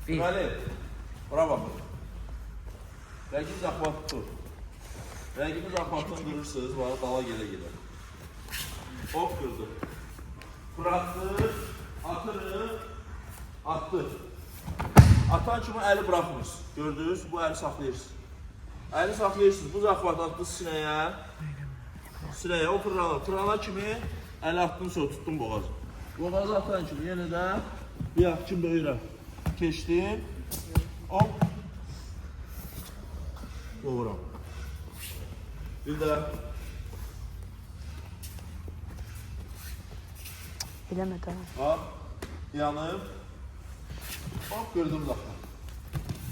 Deməli, bura baxın. Rəqib zahvat tutur. Rəqibi zahvatdan qırırsınız, var, dala gələ. Hop, qırdı. Bıraxdı, atırı, attı. Atan kimi əli bıraxmırız. Gördünüz, bu əli saxlayırsınız. Əli saxlayırsınız, bu zahvat attı sinəyə. Sinəyə, o fırlana kimi əli attın sonra tutdum boğazı. Boğazı atan kimi yenə də bir yaxın böyürəm. Keçdim. Hop. Doğuram. Bir də. Biləmə tamam. Bax. Yanıb. Hop, qırdım zaxla.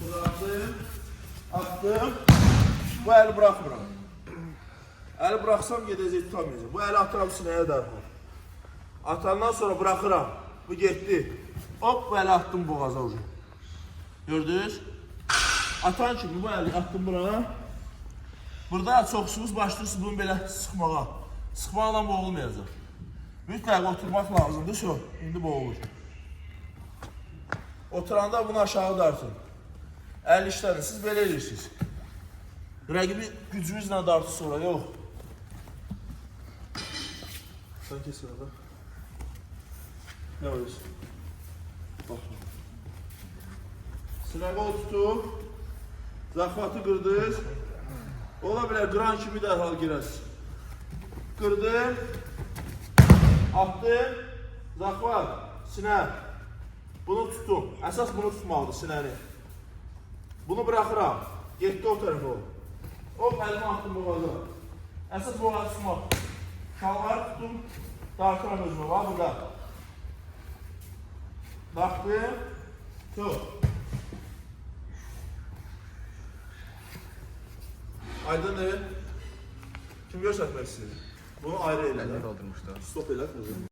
Bıraxdım. Attım. Bu əli bıraxmıram. Əli bıraxsam gedəcək tutamayacaq. Bu əli atıram sinəyə dərhal. Atandan sonra bıraxıram. Bu getdi. Hop, bu əli attım boğaza ucu. Gördünüz? Atan kimi bu əli attım bura. Burada çoxsunuz, başlayırsınız bunu belə sıxmağa. Sıxmaqla boğulmayacaq. Mütləq oturmaq lazımdır, şu. İndi boğulur. Oturanda bunu aşağı dartın. Əl işlərin, siz belə edirsiniz. Rəqibi gücünüzlə dartı sonra, yox. Sən kes orada. Nə oluyorsun? Baxın. Sinə qol tutub, zahvatı qırdınız. Ola bilər, qıran kimi dərhal girəsiniz. Qırdım, attım, zahvat, sinə. Bunu tuttum. Əsas bunu tutmalıdır, sinəni. Bunu bıraxıram. Getdi o tərəfə o. Hop, əlimi attım boğaza. Əsas boğazı tutmaq. Şalvarı tuttum, dartıram özümə. Var burada. Baxdım. Tut. Aydındır. Kim göstərmək istəyir? Bunu ayrı elə. Əlini qaldırmışlar. Stop elə.